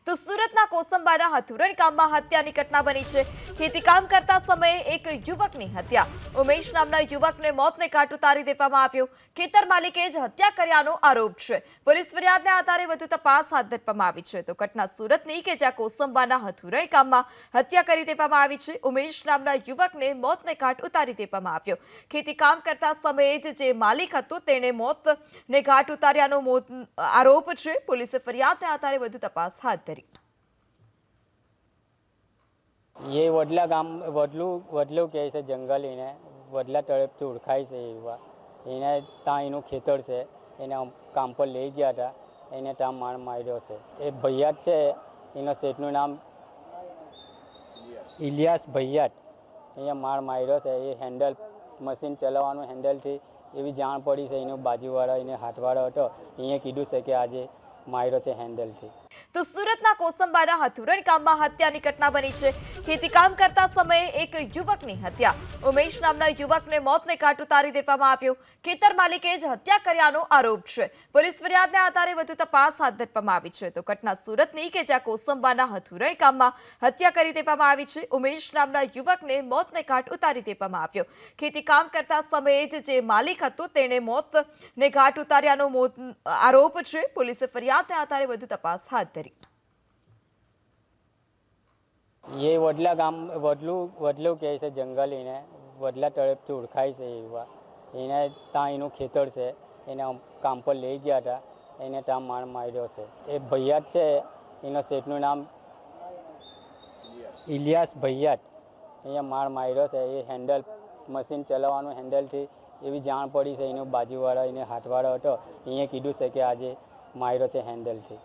તો સુરતના કોસંબાના હથુરણ ગામમાં હત્યાની ઘટના બની છે। ખેતીકામ કરતા સમયે એક યુવકની હત્યા। ઉમેશ નામના યુવકને મોતને ઘાટ ઉતારી દેવામાં આવ્યો। ખેતર માલિકે જ હત્યા કર્યાનો આરોપ છે। પોલીસ ફરિયાદના આધારે વધુ તપાસ હાથ ધરવામાં આવી છે। તો ઘટના સુરતની કે જ્યાં કોસંબાના હથુરણ ગામમાં હત્યા કરી દેવામાં આવી છે। ઉમેશ નામના યુવકને મોતને ઘાટ ઉતારી દેવામાં આવ્યો। ખેતીકામ કરતા સમયે જ જે માલિક હતો તેણે મોતને ઘાટ ઉતાર્યાનો આરોપ છે। પોલીસે ફરિયાદના આધારે વધુ તપાસ હાથ ધરી। ये वडला गाम वडलू કહે છે જંગલ એને વડલા તરફથી ઓળખાય છે એવા એને ત્યાં એનું ખેતર છે એને કામ પર લઈ ગયા હતા એને ત્યાં માર માર્યો છે। એ ભૈયાટ છે એના શેઠનું નામ ઇલિયાસ ભૈયાટ અહીંયા માર માર્યો છે। એ હેન્ડલ મશીન ચલાવવાનું હેન્ડલથી એવી જાણ પડી છે એનો બાજુવાળો એને હાથવાળો હતો અહીંયા કીધું છે કે આજે માર્યો છે હેન્ડલથી। તો સુરતના કોસંબાના હથુરણ ગામમાં હત્યાની ઘટના બની છે। ખેતીકામ કરતા સમયે એક યુવકની હત્યા। ઉમેશ નામના યુવકને મોતને ઘાટ ઉતારી દેવામાં આવ્યો। ખેતર માલિકે જ હત્યા કર્યાનો આરોપ છે। પોલીસ ફરિયાદના આધારે વધુ તપાસ હાથ ધરવામાં આવી છે। તો ઘટના સુરતની કે જ્યાં કોસંબાના હથુરણ ગામમાં હત્યા કરી દેવામાં આવી છે। ઉમેશ નામના યુવકને મોતને ઘાટ ઉતારી દેવામાં આવ્યો। ખેતીકામ કરતા સમયે જ જે માલિક હતો તેણે મોતને ઘાટ ઉતાર્યાનો આરોપ છે। પોલીસે ફરિયાદના આધારે વધુ તપાસ હાથ ધરી। ये वडला गाम वडलू કહે છે જંગલ એને વડલા તરફથી ઓળખાય છે એવા એને ત્યાં એનું ખેતર છે એને કામ પર લઈ ગયા હતા એને ત્યાં માર માર્યો છે। એ ભૈયાટ છે એના શેઠનું નામ ઇલિયાસ ભૈયાટ અહીંયા માર માર્યો છે। એ હેન્ડલ મશીન ચલાવવાનું હેન્ડલથી એવી જાણ પડી છે એનો બાજુવાળો એને હાથવાળો હતો અહીંયા કીધું છે કે આજે માર્યો છે હેન્ડલથી।